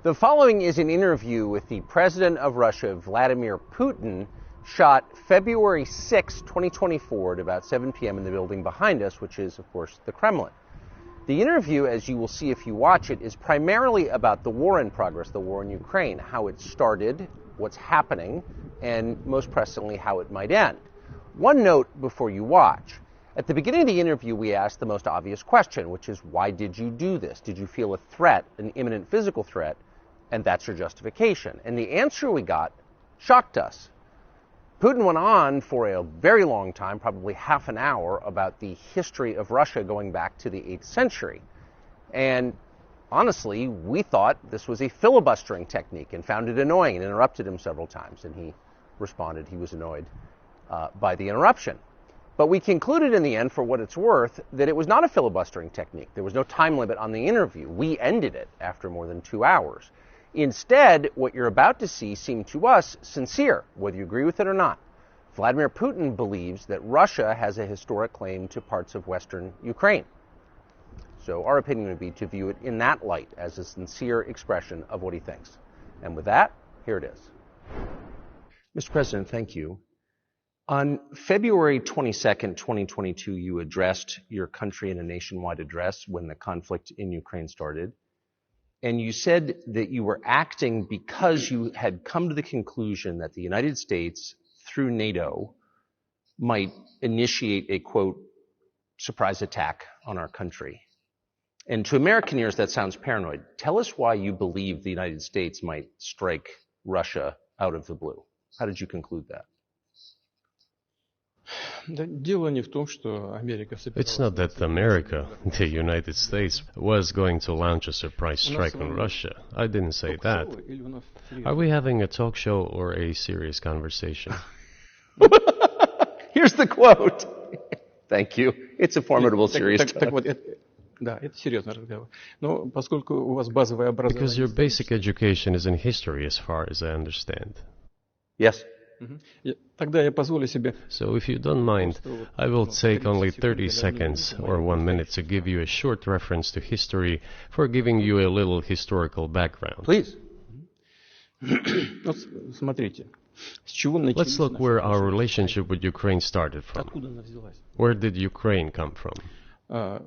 The following is an interview with the President of Russia, Vladimir Putin, shot February 6, 2024 at about 7 p.m. in the building behind us, which is, of course, the Kremlin. The interview, as you will see if you watch it, is primarily about the war in progress, the war in Ukraine, how it started, what's happening, and most pressingly, how it might end. One note before you watch. At the beginning of the interview, we asked the most obvious question, which is, why did you do this? Did you feel a threat, an imminent physical threat? And that's your justification. And the answer we got shocked us. Putin went on for a very long time, probably half an hour, about the history of Russia going back to the 8th century. And honestly, we thought this was a filibustering technique and found it annoying and interrupted him several times. And he responded he was annoyed by the interruption. But we concluded in the end, for what it's worth, that it was not a filibustering technique. There was no time limit on the interview. We ended it after more than 2 hours. Instead, what you're about to see seemed to us sincere, whether you agree with it or not. Vladimir Putin believes that Russia has a historic claim to parts of Western Ukraine. So our opinion would be to view it in that light, as a sincere expression of what he thinks. And with that, here it is. Mr. President, thank you. On February 22nd, 2022, you addressed your country in a nationwide address when the conflict in Ukraine started. And you said that you were acting because you had come to the conclusion that the United States, through NATO, might initiate a, quote, surprise attack on our country. And to American ears, that sounds paranoid. Tell us why you believe the United States might strike Russia out of the blue. How did you conclude that? It's not that America, the United States, was going to launch a surprise strike on Russia. I didn't say that. Are we having a talk show or a serious conversation? Here's the quote. Thank you. It's a formidable, serious talk. Because your basic education is in history, as far as I understand. Yes. So if you don't mind, I will take only 30 seconds or 1 minute to give you a short reference to history for giving you a little historical background. Please. Let's look where our relationship with Ukraine started from. Where did Ukraine come from? The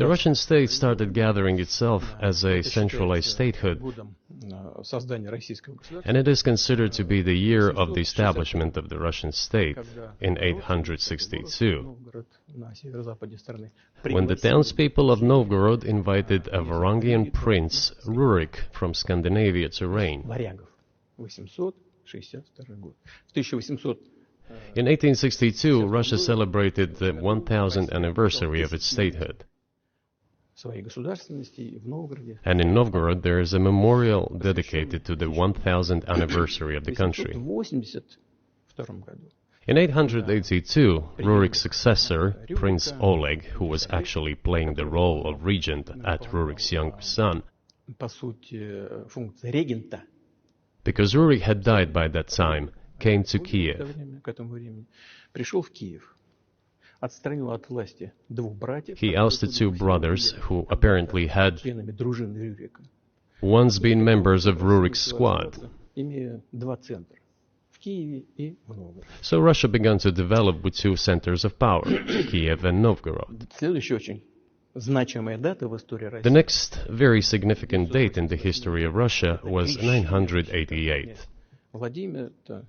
Russian state started gathering itself as a centralized statehood, and it is considered to be the year of the establishment of the Russian state in 862, when the townspeople of Novgorod invited a Varangian prince, Rurik, from Scandinavia to reign. In 1862, Russia celebrated the 1000th anniversary of its statehood. And in Novgorod, there is a memorial dedicated to the 1000th anniversary of the country. In 882, Rurik's successor, Prince Oleg, who was actually playing the role of regent at Rurik's young son, because Rurik had died by that time, came to Kiev. He ousted two brothers who apparently had once been members of Rurik's squad. So Russia began to develop with two centers of power, Kiev and Novgorod. The next very significant date in the history of Russia was 988.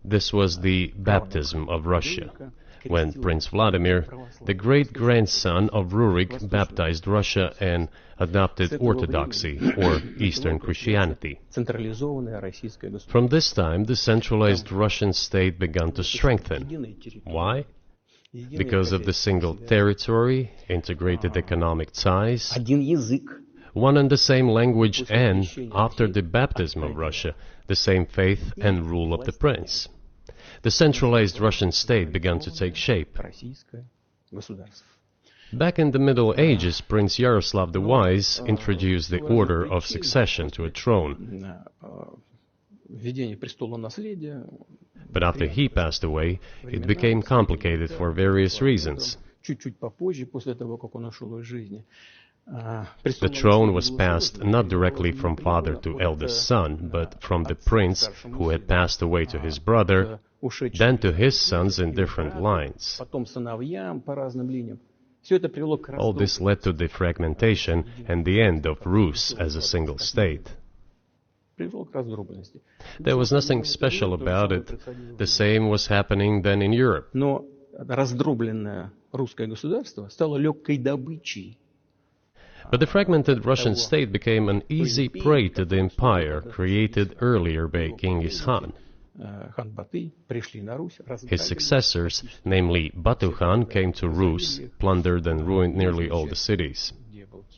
This was the baptism of Russia, when Prince Vladimir, the great-grandson of Rurik, baptized Russia and adopted Orthodoxy, or Eastern Christianity. From this time, the centralized Russian state began to strengthen. Why? Because of the single territory, integrated economic ties, one and the same language, and, after the baptism of Russia, the same faith and rule of the prince. The centralized Russian state began to take shape. Back in the Middle Ages, Prince Yaroslav the Wise introduced the order of succession to a throne. But after he passed away, it became complicated for various reasons. The throne was passed not directly from father to eldest son, but from the prince who had passed away to his brother, then to his sons in different lines. All this led to the fragmentation and the end of Rus as a single state. There was nothing special about it. The same was happening then in Europe. But the fragmented Russian state became an easy prey to the empire created earlier by Genghis Khan. His successors, namely Batu Khan, came to Rus, plundered and ruined nearly all the cities.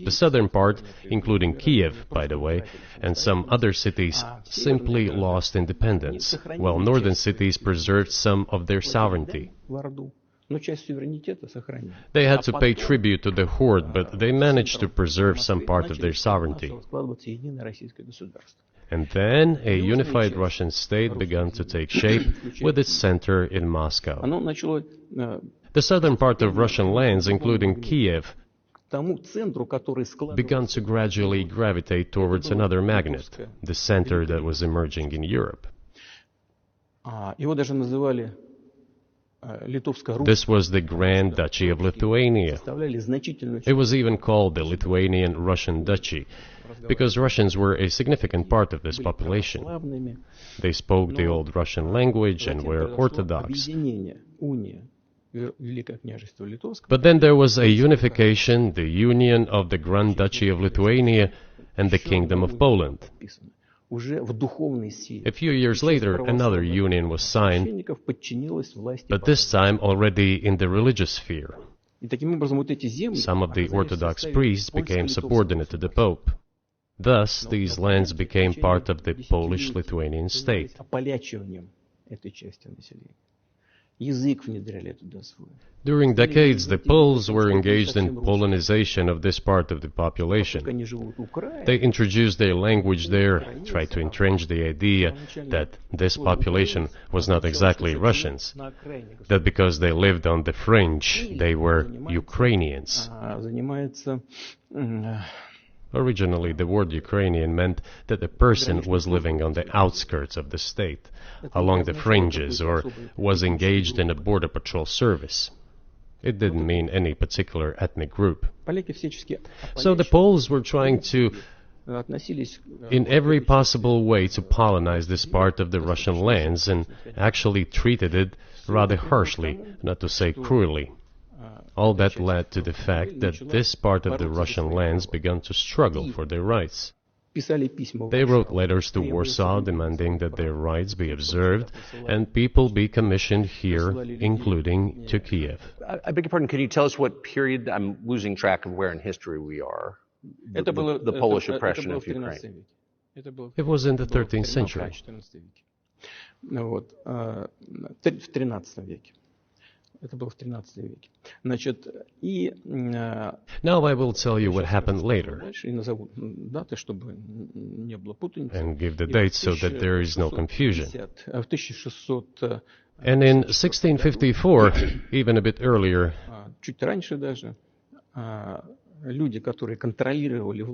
The southern part, including Kiev, by the way, and some other cities, simply lost independence, while northern cities preserved some of their sovereignty. They had to pay tribute to the horde, but they managed to preserve some part of their sovereignty. And then a unified Russian state began to take shape with its center in Moscow. The southern part of Russian lands, including Kiev, began to gradually gravitate towards another magnet, the center that was emerging in Europe. This was the Grand Duchy of Lithuania. It was even called the Lithuanian-Russian Duchy, because Russians were a significant part of this population. They spoke the old Russian language and were Orthodox. But then there was a unification, the union of the Grand Duchy of Lithuania and the Kingdom of Poland. A few years later, another union was signed, but this time already in the religious sphere. Some of the Orthodox priests became subordinate to the Pope. Thus, these lands became part of the Polish-Lithuanian state. During decades, the Poles were engaged in Polonization of this part of the population. They introduced their language there, tried to entrench the idea that this population was not exactly Russians, that because they lived on the fringe, they were Ukrainians. Originally, the word Ukrainian meant that a person was living on the outskirts of the state, along the fringes, or was engaged in a border patrol service. It didn't mean any particular ethnic group. So the Poles were trying to, in every possible way, to colonize this part of the Russian lands, and actually treated it rather harshly, not to say cruelly. All that led to the fact that this part of the Russian lands began to struggle for their rights. They wrote letters to Warsaw demanding that their rights be observed and people be commissioned here, including to Kiev. I beg your pardon, can you tell us what period? I'm losing track of where in history we are. The Polish oppression of Ukraine. It was in the 13th century. Now I will tell you what happened later and give the dates so that there is no confusion. And in 1654, even a bit earlier,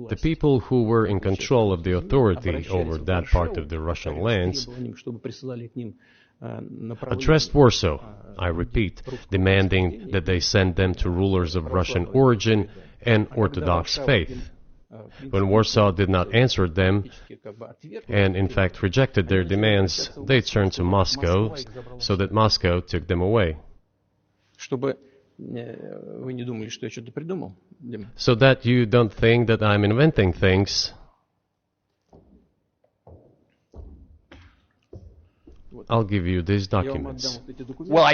the people who were in control of the authority over that part of the Russian lands addressed Warsaw, I repeat, demanding that they send them to rulers of Russian origin and Orthodox faith. When Warsaw did not answer them, and in fact rejected their demands, they turned to Moscow, so that Moscow took them away. So that you don't think that I'm inventing things, I'll give you these documents. Well,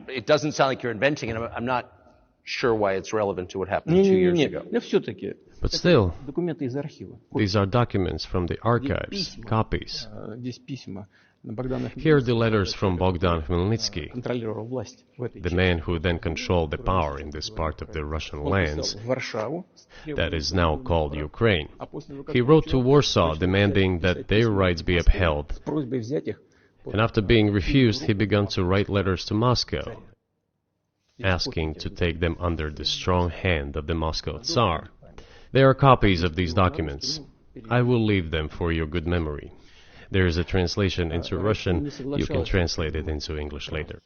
it doesn't sound like you're inventing it. I'm not sure why it's relevant to what happened 2 years ago. But still, these are documents from the archives, copies. Here are the letters from Bogdan Khmelnytsky, the man who then controlled the power in this part of the Russian lands that is now called Ukraine. He wrote to Warsaw demanding that their rights be upheld. And after being refused, he began to write letters to Moscow, asking to take them under the strong hand of the Moscow Tsar. There are copies of these documents. I will leave them for your good memory. There is a translation into Russian. You can translate it into English later.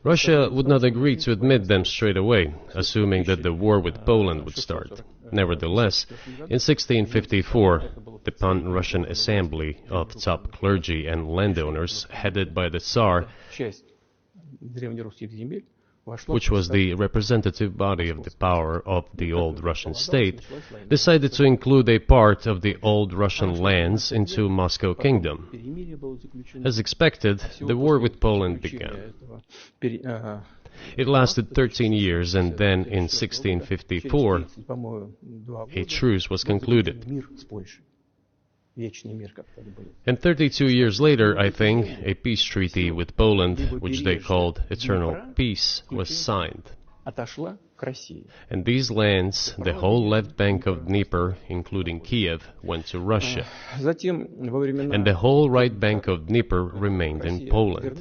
Russia would not agree to admit them straight away, assuming that the war with Poland would start. Nevertheless, in 1654, the Pan-Russian Assembly of top clergy and landowners, headed by the Tsar, which was the representative body of the power of the old Russian state, decided to include a part of the old Russian lands into Moscow Kingdom. As expected, the war with Poland began. It lasted 13 years, and then in 1654, a truce was concluded. And 32 years later, I think, a peace treaty with Poland, which they called Eternal Peace, was signed. And these lands, the whole left bank of Dnieper, including Kiev, went to Russia. And the whole right bank of Dnieper remained in Poland.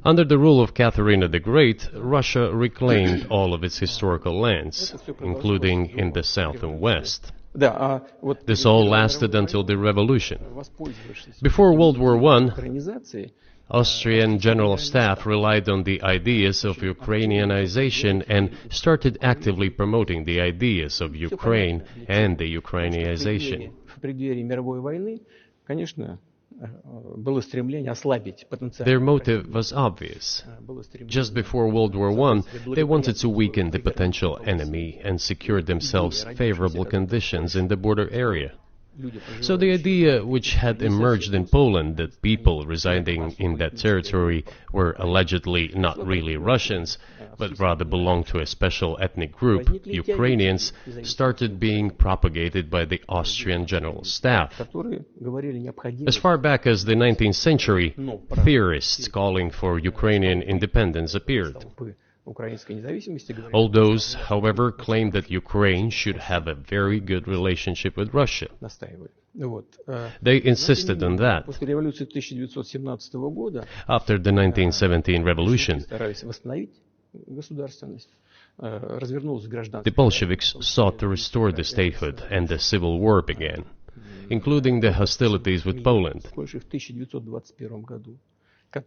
Under the rule of Catherine the Great, Russia reclaimed all of its historical lands, including in the south and west. This all lasted until the revolution. Before World War I, Austrian General Staff relied on the ideas of Ukrainianization and started actively promoting the ideas of Ukraine and the Ukrainianization. Their motive was obvious. Just before World War I, they wanted to weaken the potential enemy and secure themselves favorable conditions in the border area. So the idea which had emerged in Poland that people residing in that territory were allegedly not really Russians, but rather belonged to a special ethnic group, Ukrainians, started being propagated by the Austrian General Staff. As far back as the 19th century, theorists calling for Ukrainian independence appeared. All those, however, claimed that Ukraine should have a very good relationship with Russia. They insisted on that. After the 1917 revolution, the Bolsheviks sought to restore the statehood, and the civil war began, including the hostilities with Poland. In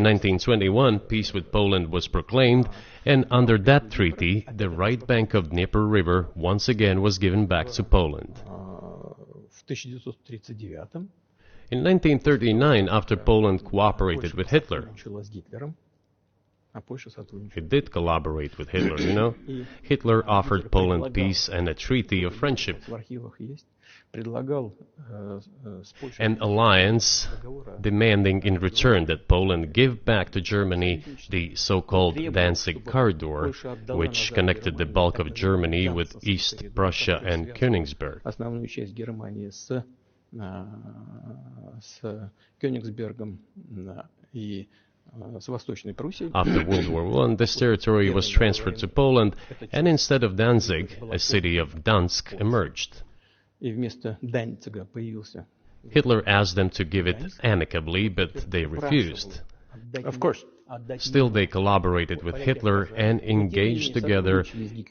1921, peace with Poland was proclaimed, and under that treaty, the right bank of Dnieper River once again was given back to Poland. In 1939, after Poland cooperated with Hitler, it did collaborate with Hitler, you know. Hitler offered Poland peace and a treaty of friendship. An alliance demanding in return that Poland give back to Germany the so-called Danzig corridor, which connected the bulk of Germany with East Prussia and Königsberg. After World War I, this territory was transferred to Poland, and instead of Danzig, a city of Dansk emerged. Hitler asked them to give it amicably, but they refused. Of course. Still, they collaborated with Hitler and engaged together in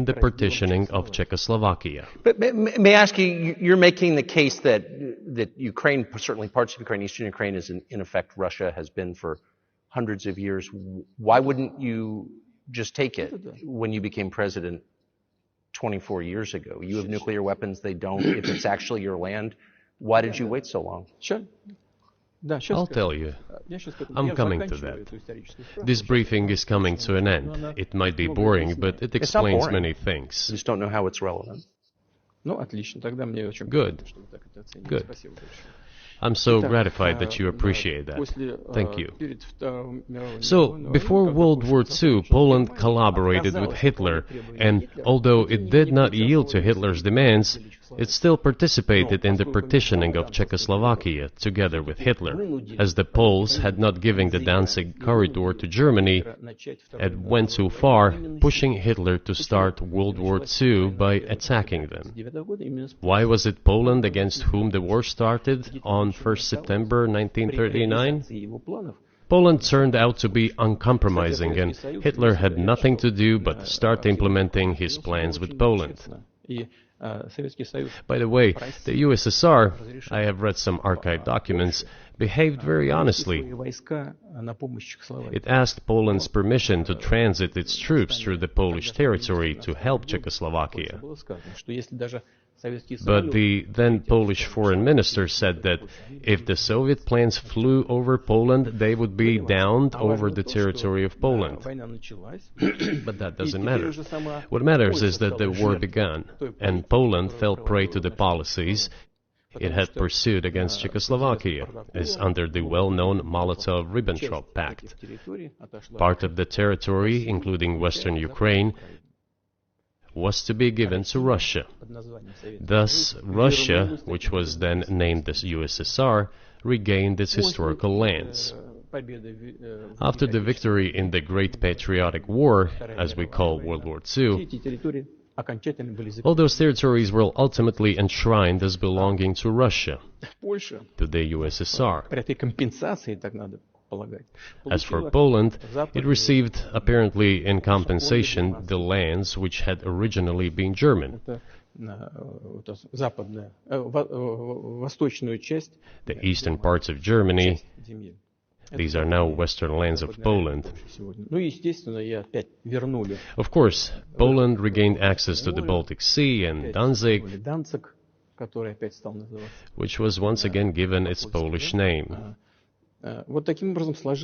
the partitioning of Czechoslovakia. But may I ask you, you're making the case that Ukraine, certainly parts of Ukraine, eastern Ukraine, is in effect Russia, has been for hundreds of years. Why wouldn't you just take it when you became president 24 years ago? You have nuclear weapons, they don't. If it's actually your land, why did you wait so long? Sure. I'll tell you. I'm coming to that. This briefing is coming to an end. It might be boring, but it explains many things. I just don't know how it's relevant. Good. Good. I'm so gratified that you appreciate that. Thank you. So, before World War II, Poland collaborated with Hitler, and although it did not yield to Hitler's demands, it still participated in the partitioning of Czechoslovakia together with Hitler, as the Poles had not given the Danzig corridor to Germany and went too far, pushing Hitler to start World War II by attacking them. Why was it Poland against whom the war started on 1st September 1939? Poland turned out to be uncompromising, and Hitler had nothing to do but start implementing his plans with Poland. By the way, the USSR, I have read some archive documents, behaved very honestly. It asked Poland's permission to transit its troops through the Polish territory to help Czechoslovakia. But the then Polish foreign minister said that if the Soviet planes flew over Poland, they would be downed over the territory of Poland. But that doesn't matter. What matters is that the war began, and Poland fell prey to the policies it had pursued against Czechoslovakia, as under the well-known Molotov-Ribbentrop Pact. Part of the territory, including western Ukraine, was to be given to Russia. Thus, Russia, which was then named the USSR, regained its historical lands. After the victory in the Great Patriotic War, as we call World War II, all those territories were ultimately enshrined as belonging to Russia, to the USSR. As for Poland, it received, apparently in compensation, the lands which had originally been German. The eastern parts of Germany, these are now western lands of Poland. Of course, Poland regained access to the Baltic Sea and Danzig, which was once again given its Polish name.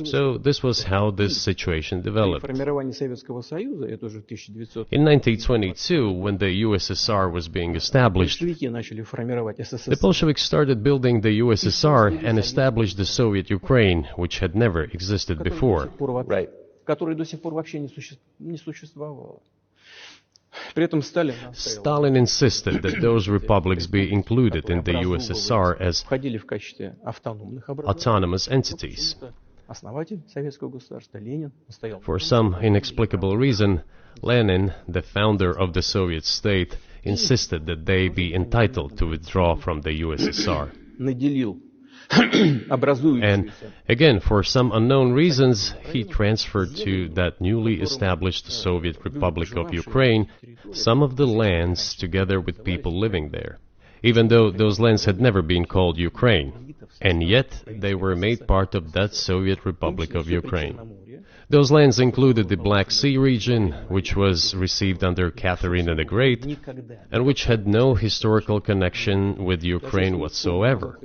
So this was how this situation developed. In 1922, when the USSR was being established, the Bolsheviks started building the USSR and established the Soviet Ukraine, which had never existed before. Right. Stalin insisted that those republics be included in the USSR as autonomous entities. For some inexplicable reason, Lenin, the founder of the Soviet state, insisted that they be entitled to withdraw from the USSR. And again, for some unknown reasons, he transferred to that newly established Soviet Republic of Ukraine some of the lands together with people living there, even though those lands had never been called Ukraine, and yet they were made part of that Soviet Republic of Ukraine. Those lands included the Black Sea region, which was received under Catherine the Great, and which had no historical connection with Ukraine whatsoever.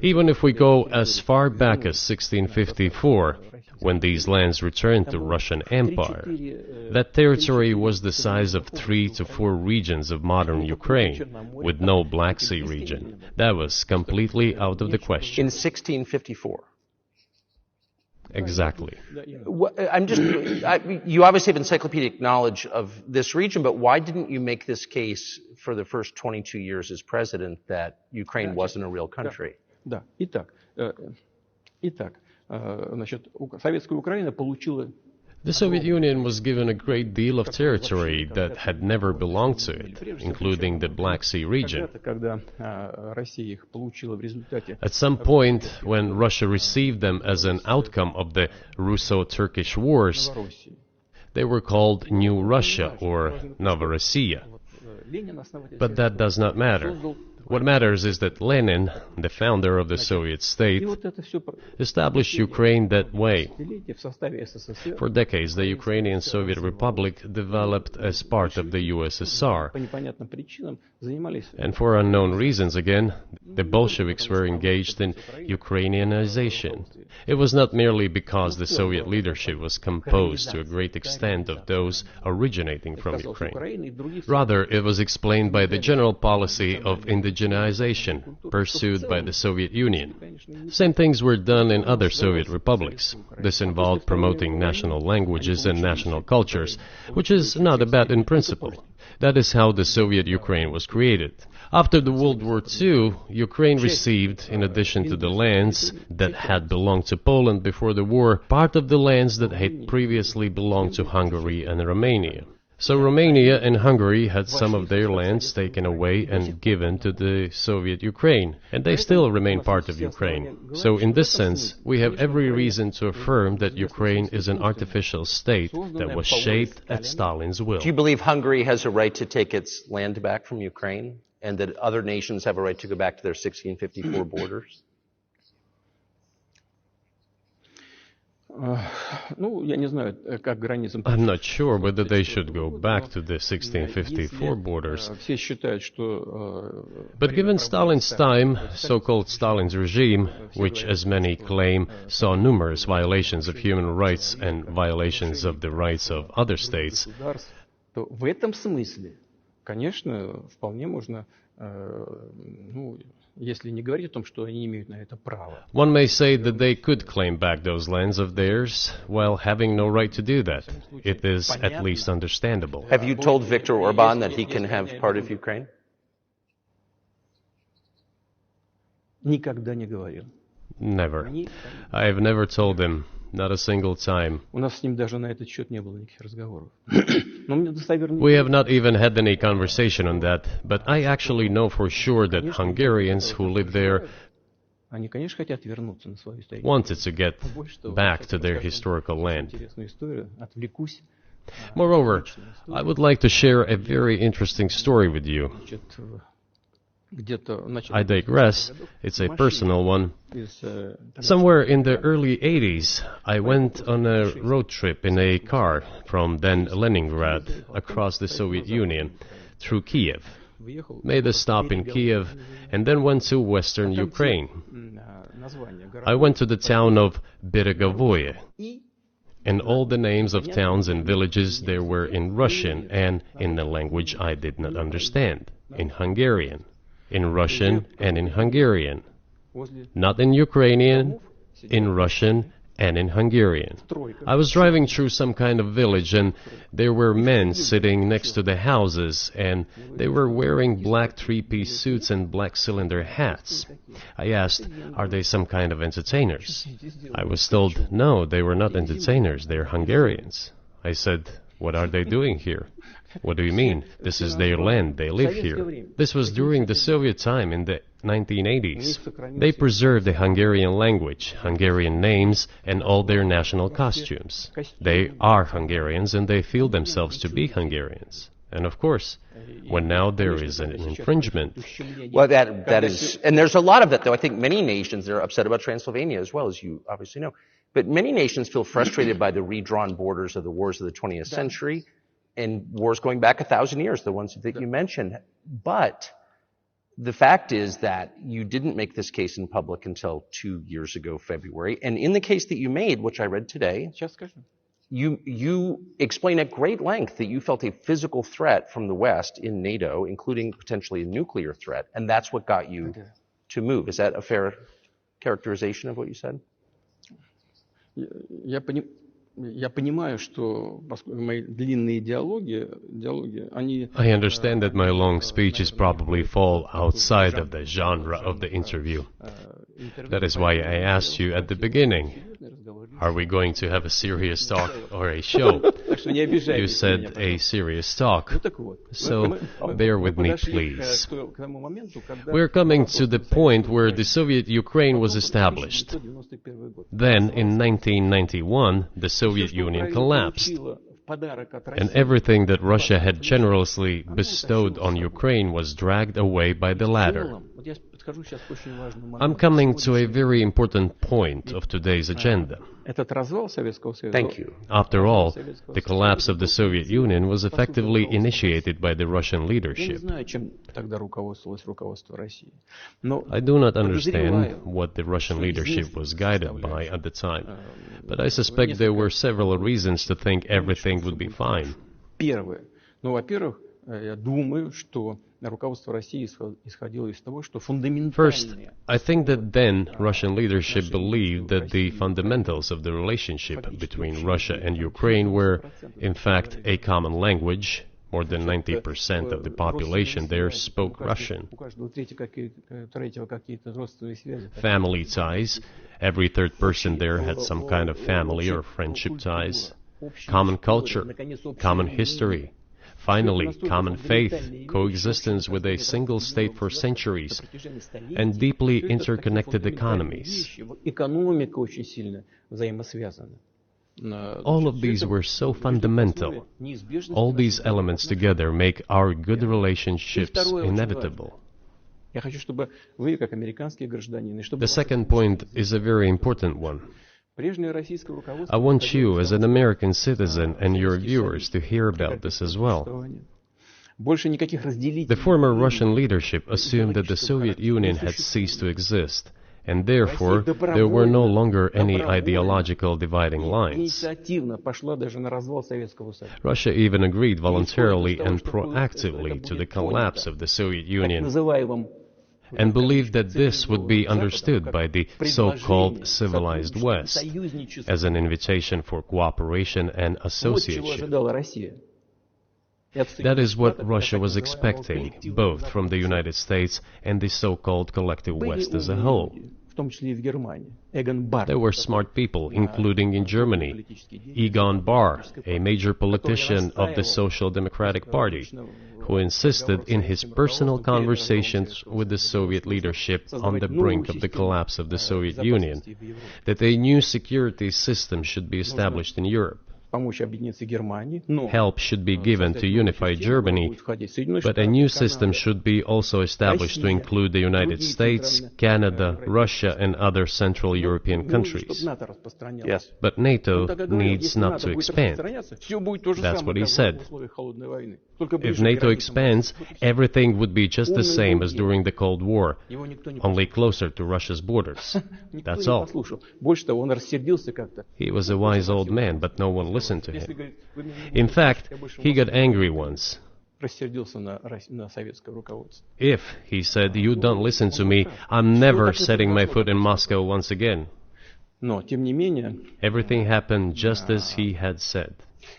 Even if we go as far back as 1654, when these lands returned to Russian Empire, that territory was the size of 3 to 4 regions of modern Ukraine, with no Black Sea region. That was completely out of the question. In 1654. Exactly. You obviously have encyclopedic knowledge of this region, but why didn't you make this case for the first 22 years as president that Ukraine wasn't a real country? The Soviet Union was given a great deal of territory that had never belonged to it, including the Black Sea region. At some point, when Russia received them as an outcome of the Russo-Turkish Wars, they were called New Russia or Novorossiya. But that does not matter. What matters is that Lenin, the founder of the Soviet state, established Ukraine that way. For decades, the Ukrainian Soviet Republic developed as part of the USSR. And for unknown reasons again, the Bolsheviks were engaged in Ukrainianization. It was not merely because the Soviet leadership was composed to a great extent of those originating from Ukraine. Rather, it was explained by the general policy of indigenization pursued by the Soviet Union. Same things were done in other Soviet republics. This involved promoting national languages and national cultures, which is not a bad in principle. That is how the Soviet Ukraine was created. After the World War II, Ukraine received, in addition to the lands that had belonged to Poland before the war, part of the lands that had previously belonged to Hungary and Romania. So Romania and Hungary had some of their lands taken away and given to the Soviet Ukraine, and they still remain part of Ukraine. So in this sense, we have every reason to affirm that Ukraine is an artificial state that was shaped at Stalin's will. Do you believe Hungary has a right to take its land back from Ukraine, and that other nations have a right to go back to their 1654 borders? I'm not sure whether they should go back to the 1654 borders. But given Stalin's time, so-called Stalin's regime, which as many claim saw numerous violations of human rights and violations of the rights of other states, one may say that they could claim back those lands of theirs while having no right to do that. It is at least understandable. Have you told Viktor Orban that he can have part of Ukraine? Never. I have never told him. Not a single time. We have not even had any conversation on that, but I actually know for sure that Hungarians who live there wanted to get back to their historical land. Moreover, I would like to share a very interesting story with you. I digress, it's a personal one. Somewhere in the early 80s, I went on a road trip in a car from then Leningrad across the Soviet Union through Kiev. Made a stop in Kiev and then went to western Ukraine. I went to the town of Beregovoye, and all the names of towns and villages there were in Russian and in a language I did not understand, in Hungarian. In Russian and in Hungarian. Not in Ukrainian, in Russian and in Hungarian. I was driving through some kind of village and there were men sitting next to the houses and they were wearing black three-piece suits and black cylinder hats. I asked, are they some kind of entertainers? I was told, no, they were not entertainers, they're Hungarians. I said, what are they doing here? What do you mean? This is their land, they live here. This was during the Soviet time in the 1980s. They preserved the Hungarian language, Hungarian names, and all their national costumes. They are Hungarians and they feel themselves to be Hungarians. And of course, when now there is an infringement... Well, that is... And there's a lot of that, though. I think many nations are upset about Transylvania as well, as you obviously know. But many nations feel frustrated by the redrawn borders of the wars of the 20th century. And wars going back 1,000 years, the ones that you mentioned. But the fact is that you didn't make this case in public until 2 years ago, February. And in the case that you made, which I read today, you explain at great length that you felt a physical threat from the West in NATO, including potentially a nuclear threat. And that's what got you to move. Is that a fair characterization of what you said? I understand that my long speeches probably fall outside of the genre of the interview. That is why I asked you at the beginning, are we going to have a serious talk or a show? You said a serious talk. So bear with me, please. We're coming to the point where the Soviet Ukraine was established. Then, in 1991, the Soviet Union collapsed. And everything that Russia had generously bestowed on Ukraine was dragged away by the latter. I'm coming to a very important point of today's agenda. Thank you. After all, the collapse of the Soviet Union was effectively initiated by the Russian leadership. I do not understand what the Russian leadership was guided by at the time, but I suspect there were several reasons to think everything would be fine. First, I think that then Russian leadership believed that the fundamentals of the relationship between Russia and Ukraine were, in fact, a common language. More than 90% of the population there spoke Russian. Family ties. Every third person there had some kind of family or friendship ties. Common culture, common history, finally, common faith, coexistence with a single state for centuries, and deeply interconnected economies. All of these were so fundamental. All these elements together make our good relationships inevitable. The second point is a very important one. I want you, as an American citizen, and your viewers to hear about this as well. The former Russian leadership assumed that the Soviet Union had ceased to exist, and therefore there were no longer any ideological dividing lines. Russia even agreed voluntarily and proactively to the collapse of the Soviet Union, and believed that this would be understood by the so-called civilized West as an invitation for cooperation and association. That is what Russia was expecting, both from the United States and the so-called collective West as a whole. There were smart people, including in Germany, Egon Bahr, a major politician of the Social Democratic Party, who insisted in his personal conversations with the Soviet leadership on the brink of the collapse of the Soviet Union that a new security system should be established in Europe. Help should be given to unify Germany, but a new system should be also established to include the United States, Canada, Russia, and other Central European countries. Yes. But NATO needs not to expand. That's what he said. If NATO expands, everything would be just the same as during the Cold War, only closer to Russia's borders. That's all. He was a wise old man, but no one listened to him. In fact, he got angry once. If, he said, you don't listen to me, I'm never setting my foot in Moscow once again. Everything happened just as he had said.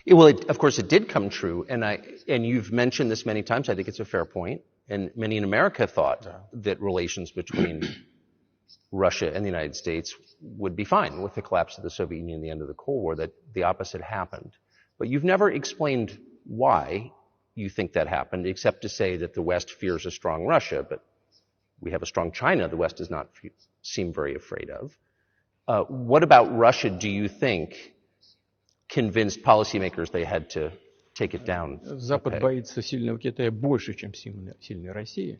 Well, of course, it did come true, and you've mentioned this many times. I think it's a fair point, and many in America thought that relations between Russia and the United States would be fine with the collapse of the Soviet Union and the end of the Cold War, that the opposite happened. But you've never explained why you think that happened, except to say that the West fears a strong Russia, but we have a strong China the West does not seem very afraid of. What about Russia, do you think, convinced policymakers they had to take it down?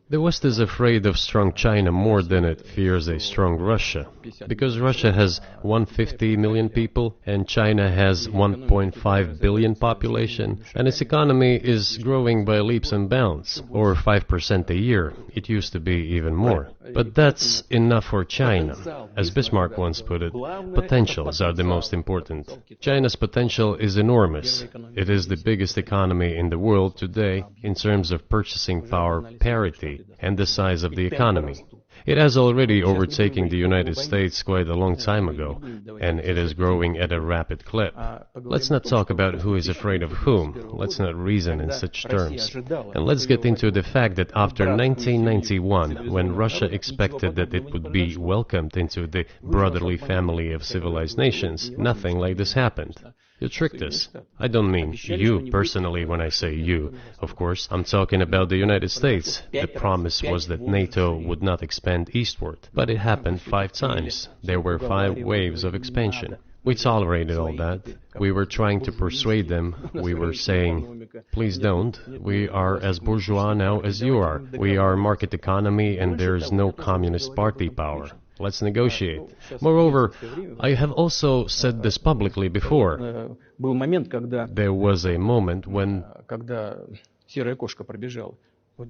The West is afraid of strong China more than it fears a strong Russia, because Russia has 150 million people and China has 1.5 billion population, and its economy is growing by leaps and bounds, or 5% a year. It used to be even more. But that's enough for China. As Bismarck once put it, potentials are the most important. China's potential is enormous. It is the biggest economy in the world today in terms of purchasing power parity and the size of the economy. It has already overtaken the United States quite a long time ago, and it is growing at a rapid clip. Let's not talk about who is afraid of whom. Let's not reason in such terms. And let's get into the fact that after 1991, when Russia expected that it would be welcomed into the brotherly family of civilized nations, nothing like this happened. You tricked us. I don't mean you personally when I say you. Of course, I'm talking about the United States. The promise was that NATO would not expand eastward. But it happened 5 times. There were 5 waves of expansion. We tolerated all that. We were trying to persuade them. We were saying, please don't. We are as bourgeois now as you are. We are a market economy and there's no communist party power. Let's negotiate. Moreover, I have also said this publicly before. There was a moment when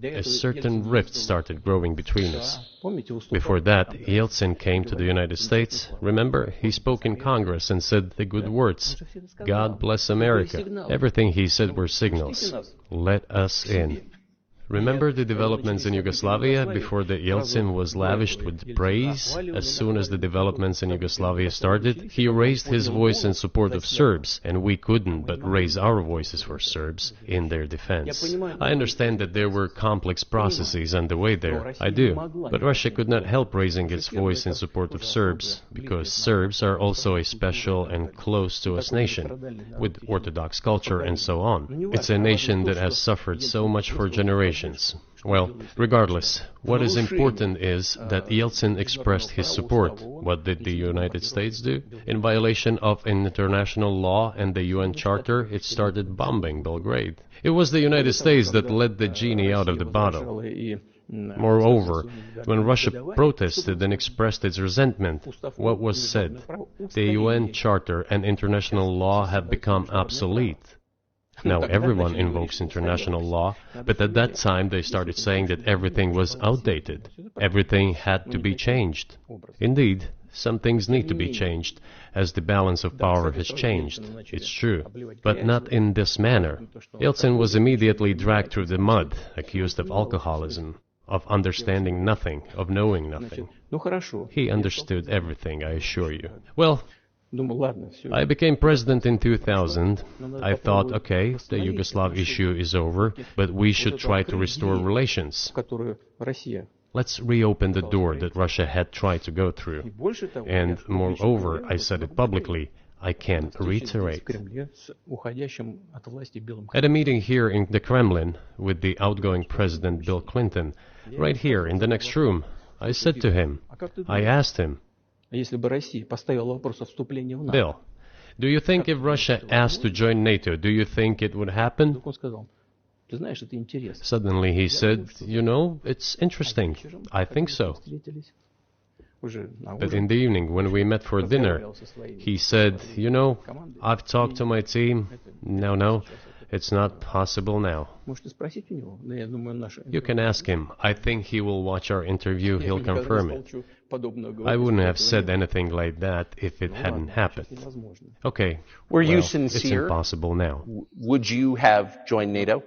a certain rift started growing between us. Before that, Yeltsin came to the United States. Remember, he spoke in Congress and said the good words. God bless America. Everything he said were signals. Let us in. Remember the developments in Yugoslavia before the Yeltsin was lavished with praise? As soon as the developments in Yugoslavia started, he raised his voice in support of Serbs, and we couldn't but raise our voices for Serbs in their defense. I understand that there were complex processes underway there. I do. But Russia could not help raising its voice in support of Serbs, because Serbs are also a special and close to us nation, with Orthodox culture and so on. It's a nation that has suffered so much for generations. Well, regardless, what is important is that Yeltsin expressed his support. What did the United States do? In violation of international law and the UN Charter, it started bombing Belgrade. It was the United States that let the genie out of the bottle. Moreover, when Russia protested and expressed its resentment, what was said? The UN Charter and international law have become obsolete. Now everyone invokes international law, but at that time they started saying that everything was outdated. Everything had to be changed. Indeed, some things need to be changed, as the balance of power has changed. It's true, but not in this manner. Yeltsin was immediately dragged through the mud, accused of alcoholism, of understanding nothing, of knowing nothing. He understood everything, I assure you. Well, I became president in 2000. I thought, okay, the Yugoslav issue is over, but we should try to restore relations. Let's reopen the door that Russia had tried to go through. And moreover, I said it publicly, I can reiterate. At a meeting here in the Kremlin with the outgoing President Bill Clinton, right here in the next room, I said to him, I asked him, Bill, do you think if Russia asked to join NATO, do you think it would happen? Suddenly he said, you know, it's interesting. I think so. But in the evening, when we met for dinner, he said, you know, I've talked to my team. No, it's not possible now. You can ask him. I think he will watch our interview. He'll confirm it. I wouldn't have said anything like that if it hadn't happened. Okay. Were you sincere? It's impossible now. Would you have joined NATO?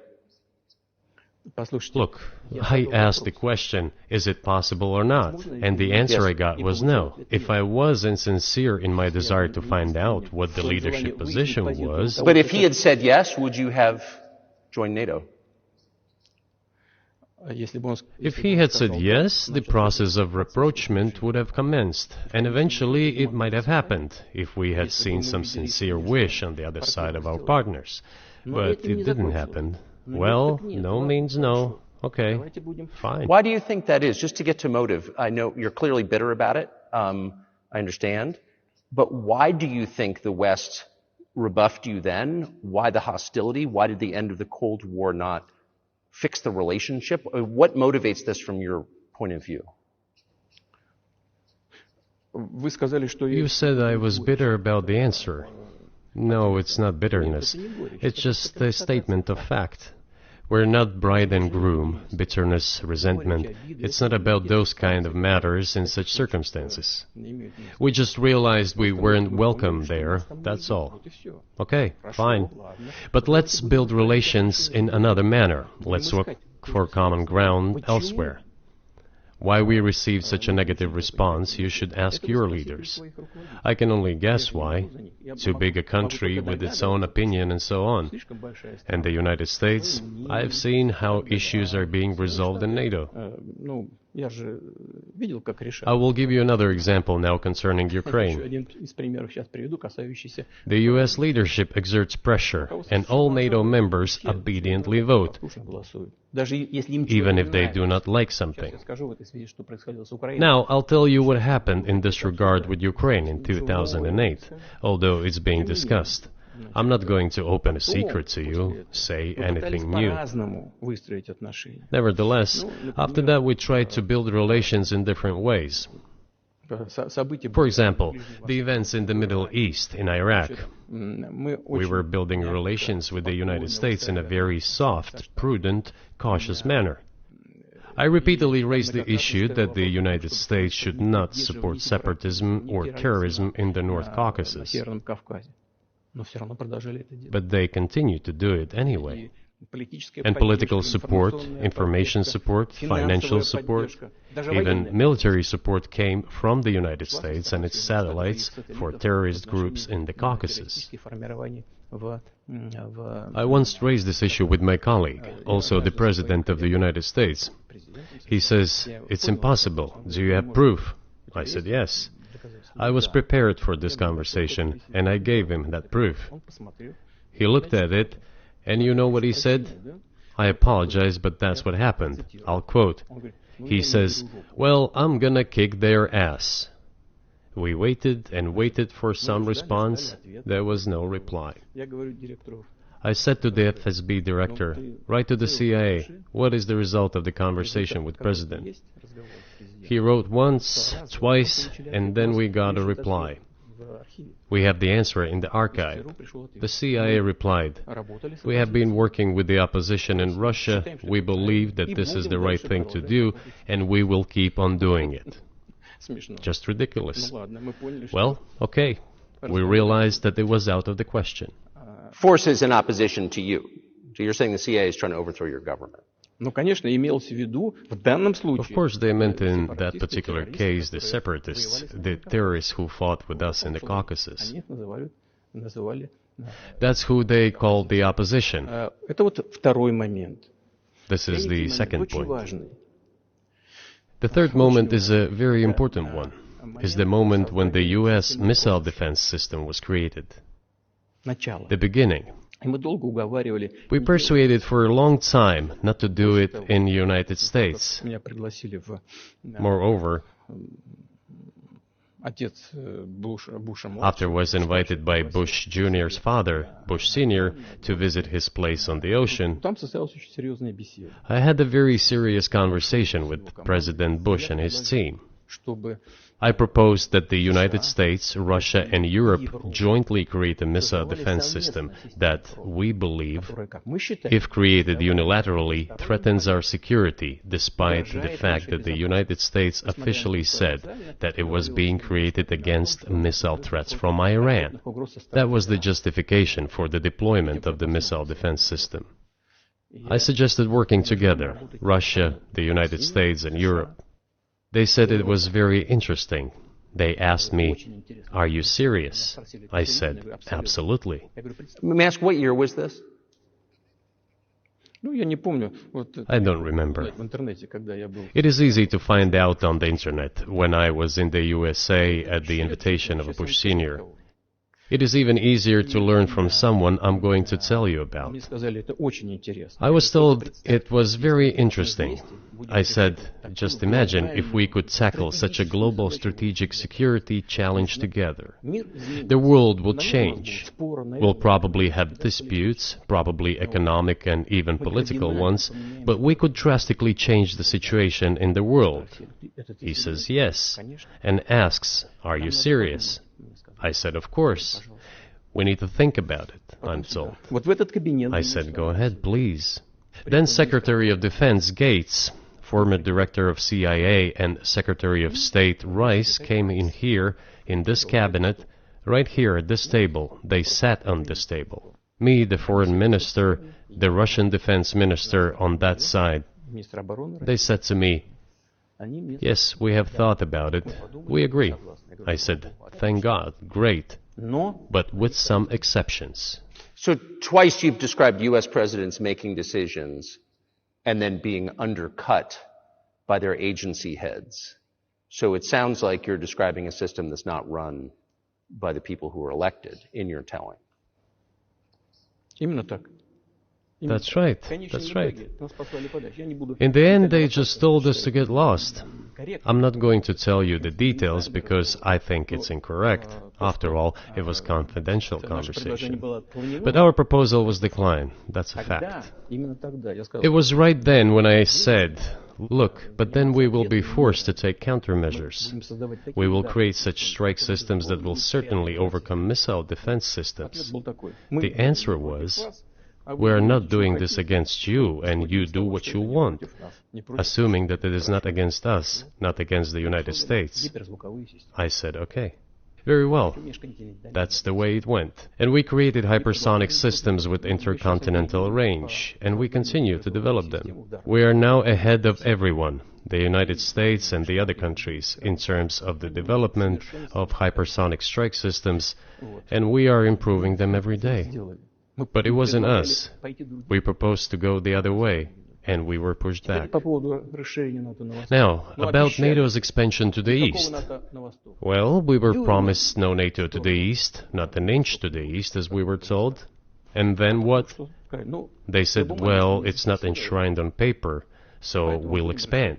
Look, I asked the question, is it possible or not? And the answer I got was no. If I was insincere in my desire to find out what the leadership position was... But if he had said yes, would you have joined NATO? If he had said yes, the process of rapprochement would have commenced, and eventually it might have happened, if we had seen some sincere wish on the other side of our partners. But it didn't happen. Well, no means no. Okay, fine. Why do you think that is? Just to get to motive, I know you're clearly bitter about it. I understand. But why do you think the West rebuffed you then? Why the hostility? Why did the end of the Cold War not fix the relationship? What motivates this from your point of view? You said I was bitter about the answer. No, it's not bitterness. It's just a statement of fact. We're not bride and groom, bitterness, resentment. It's not about those kind of matters in such circumstances. We just realized we weren't welcome there, that's all. Okay, fine. But let's build relations in another manner. Let's look for common ground elsewhere. Why we received such a negative response, you should ask your leaders. I can only guess why. Too big a country with its own opinion and so on. And the United States, I've seen how issues are being resolved in NATO. I will give you another example now concerning Ukraine. The US leadership exerts pressure, and all NATO members obediently vote, even if they do not like something. Now, I'll tell you what happened in this regard with Ukraine in 2008, although it's being discussed. I'm not going to open a secret to you, say anything new. Nevertheless, after that we tried to build relations in different ways. For example, the events in the Middle East, in Iraq. We were building relations with the United States in a very soft, prudent, cautious manner. I repeatedly raised the issue that the United States should not support separatism or terrorism in the North Caucasus. But they continue to do it anyway. And political support, information support, financial support, even military support came from the United States and its satellites for terrorist groups in the Caucasus. I once raised this issue with my colleague, also the President of the United States. He says, "It's impossible. Do you have proof?" I said, "Yes." I was prepared for this conversation, and I gave him that proof. He looked at it, and you know what he said? "I apologize, but that's what happened." I'll quote. He says, "Well, I'm gonna kick their ass." We waited and waited for some response. There was no reply. I said to the FSB director, "Write to the CIA, what is the result of the conversation with President?" He wrote once, twice, and then we got a reply. We have the answer in the archive. The CIA replied, "We have been working with the opposition in Russia. We believe that this is the right thing to do, and we will keep on doing it." Just ridiculous. Well, okay. We realized that it was out of the question. Forces in opposition to you. So you're saying the CIA is trying to overthrow your government? Of course, they meant in that particular case the separatists, the terrorists who fought with us in the Caucasus. That's who they called the opposition. This is the second point. The third moment is a very important one, is the moment when the U.S. missile defense system was created. The beginning. We persuaded for a long time not to do it in the United States. Moreover, after was invited by Bush Jr.'s father, Bush Sr., to visit his place on the ocean, I had a very serious conversation with President Bush and his team. I proposed that the United States, Russia, and Europe jointly create a missile defense system that, we believe, if created unilaterally, threatens our security, despite the fact that the United States officially said that it was being created against missile threats from Iran. That was the justification for the deployment of the missile defense system. I suggested working together, Russia, the United States, and Europe. They said it was very interesting. They asked me, "Are you serious?" I said, "Absolutely." Let me ask, what year was this? I don't remember. It is easy to find out on the internet when I was in the USA at the invitation of Bush Sr. It is even easier to learn from someone I'm going to tell you about. I was told it was very interesting. I said, just imagine if we could tackle such a global strategic security challenge together. The world will change. We'll probably have disputes, probably economic and even political ones, but we could drastically change the situation in the world. He says yes, and asks, "Are you serious?" I said, "Of course. We need to think about it," I'm told. I said, "Go ahead, please." Then Secretary of Defense Gates, former Director of CIA, and Secretary of State Rice came in here, in this cabinet, right here at this table. They sat on this table. Me, the Foreign Minister, the Russian Defense Minister on that side. They said to me, "Yes, we have thought about it. We agree." I said, "Thank God, great, but with some exceptions." So twice you've described U.S. presidents making decisions and then being undercut by their agency heads. So it sounds like you're describing a system that's not run by the people who are elected, in your telling. That's right, that's right. In the end, they just told us to get lost. I'm not going to tell you the details because I think it's incorrect. After all, it was confidential conversation. But our proposal was declined. That's a fact. It was right then when I said, "Look, but then we will be forced to take countermeasures. We will create such strike systems that will certainly overcome missile defense systems." The answer was, "We are not doing this against you, and you do what you want," assuming that it is not against us, not against the United States. I said, "Okay." Very well. That's the way it went. And we created hypersonic systems with intercontinental range, and we continue to develop them. We are now ahead of everyone, the United States and the other countries, in terms of the development of hypersonic strike systems, and we are improving them every day. But it wasn't us. We proposed to go the other way, and we were pushed back. Now, about NATO's expansion to the east. Well, we were promised no NATO to the east, not an inch to the east, as we were told. And then what? They said, well, it's not enshrined on paper, so we'll expand.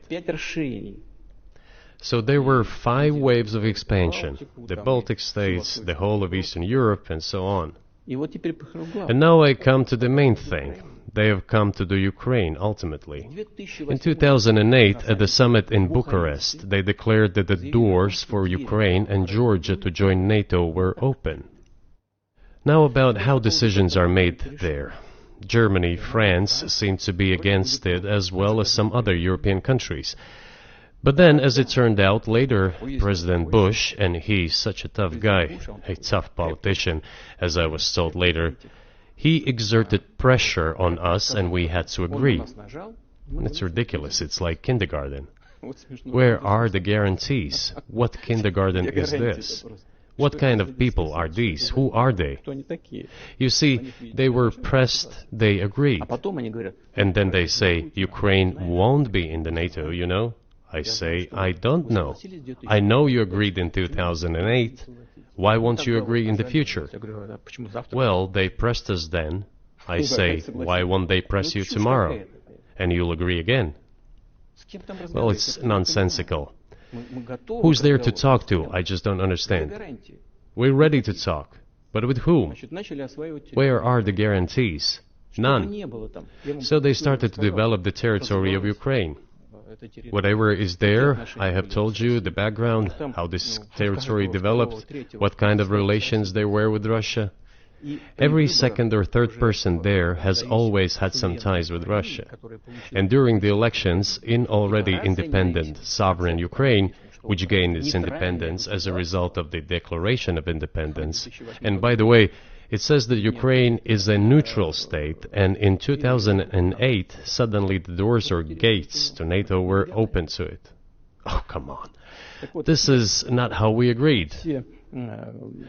So there were 5 waves of expansion, the Baltic states, the whole of Eastern Europe, and so on. And now I come to the main thing. They have come to the Ukraine, ultimately. In 2008, at the summit in Bucharest, they declared that the doors for Ukraine and Georgia to join NATO were open. Now about how decisions are made there. Germany, France seem to be against it, as well as some other European countries. But then, as it turned out later, President Bush, and he's such a tough guy, a tough politician, as I was told later, he exerted pressure on us and we had to agree. It's ridiculous, it's like kindergarten. Where are the guarantees? What kindergarten is this? What kind of people are these? Who are they? You see, they were pressed, they agreed. And then they say, Ukraine won't be in the NATO, you know? I say, I don't know. I know you agreed in 2008. Why won't you agree in the future? Well, they pressed us then. I say, why won't they press you tomorrow? And you'll agree again. Well, it's nonsensical. Who's there to talk to? I just don't understand. We're ready to talk. But with whom? Where are the guarantees? None. So they started to develop the territory of Ukraine. Whatever is there, I have told you the background, how this territory developed, what kind of relations there were with Russia. Every second or third person there has always had some ties with Russia. And during the elections in already independent, sovereign Ukraine, which gained its independence as a result of the Declaration of Independence, and by the way, it says that Ukraine is a neutral state, and in 2008, suddenly the doors or gates to NATO were open to it. Oh, come on. This is not how we agreed.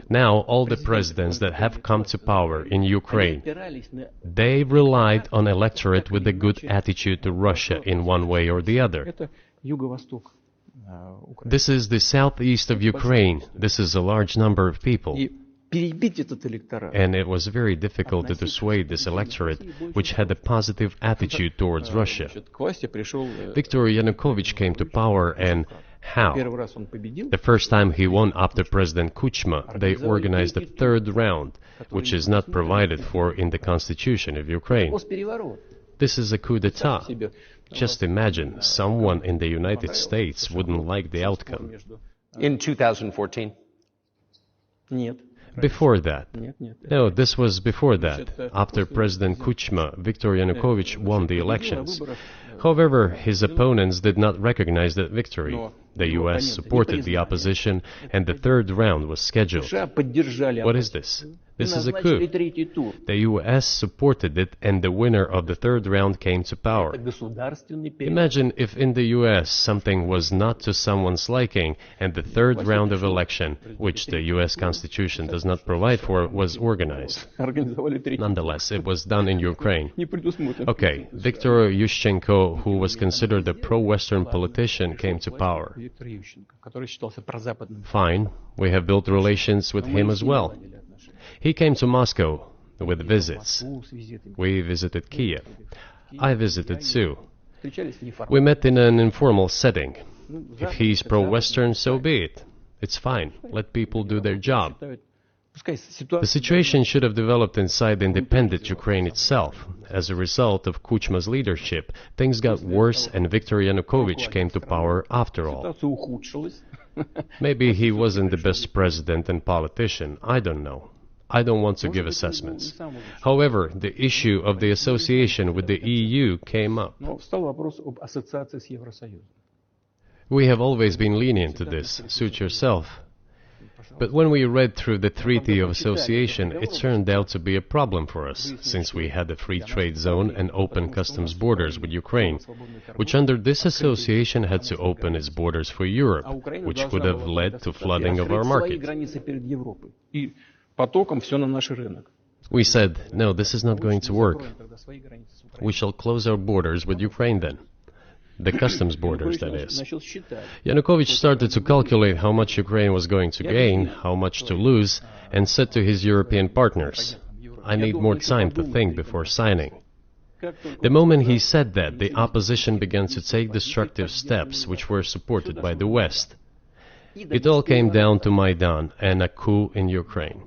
Now, all the presidents that have come to power in Ukraine, they relied on electorate with a good attitude to Russia in one way or the other. This is the southeast of Ukraine. This is a large number of people. And it was very difficult to dissuade this electorate, which had a positive attitude towards Russia. Viktor Yanukovych came to power, and how? The first time he won after President Kuchma, they organized a third round, which is not provided for in the constitution of Ukraine. This is a coup d'etat. Just imagine, someone in the United States wouldn't like the outcome. In 2014? Before that. No, this was before that. After President Kuchma, Viktor Yanukovych won the elections. However, his opponents did not recognize that victory. The U.S. supported the opposition, and the third round was scheduled. What is this? This is a coup. The U.S. supported it, and the winner of the third round came to power. Imagine if in the U.S. something was not to someone's liking, and the third round of election, which the U.S. Constitution does not provide for, was organized. Nonetheless, it was done in Ukraine. Okay, Viktor Yushchenko, who was considered a pro-Western politician, came to power. Fine, we have built relations with him as well. He came to Moscow with visits. We visited Kiev. I visited too. We met in an informal setting. If he's pro-Western, so be it. It's fine. Let people do their job. The situation should have developed inside the independent Ukraine itself. As a result of Kuchma's leadership, things got worse and Viktor Yanukovych came to power after all. Maybe he wasn't the best president and politician, I don't know. I don't want to give assessments. However, the issue of the association with the EU came up. We have always been lenient to this. Suit yourself. But when we read through the Treaty of Association, it turned out to be a problem for us, since we had a free trade zone and open customs borders with Ukraine, which under this association had to open its borders for Europe, which would have led to flooding of our market. We said, no, this is not going to work. We shall close our borders with Ukraine then. The customs borders, that is. Yanukovych started to calculate how much Ukraine was going to gain, how much to lose, and said to his European partners, I need more time to think before signing. The moment he said that, the opposition began to take destructive steps which were supported by the West. It all came down to Maidan and a coup in Ukraine.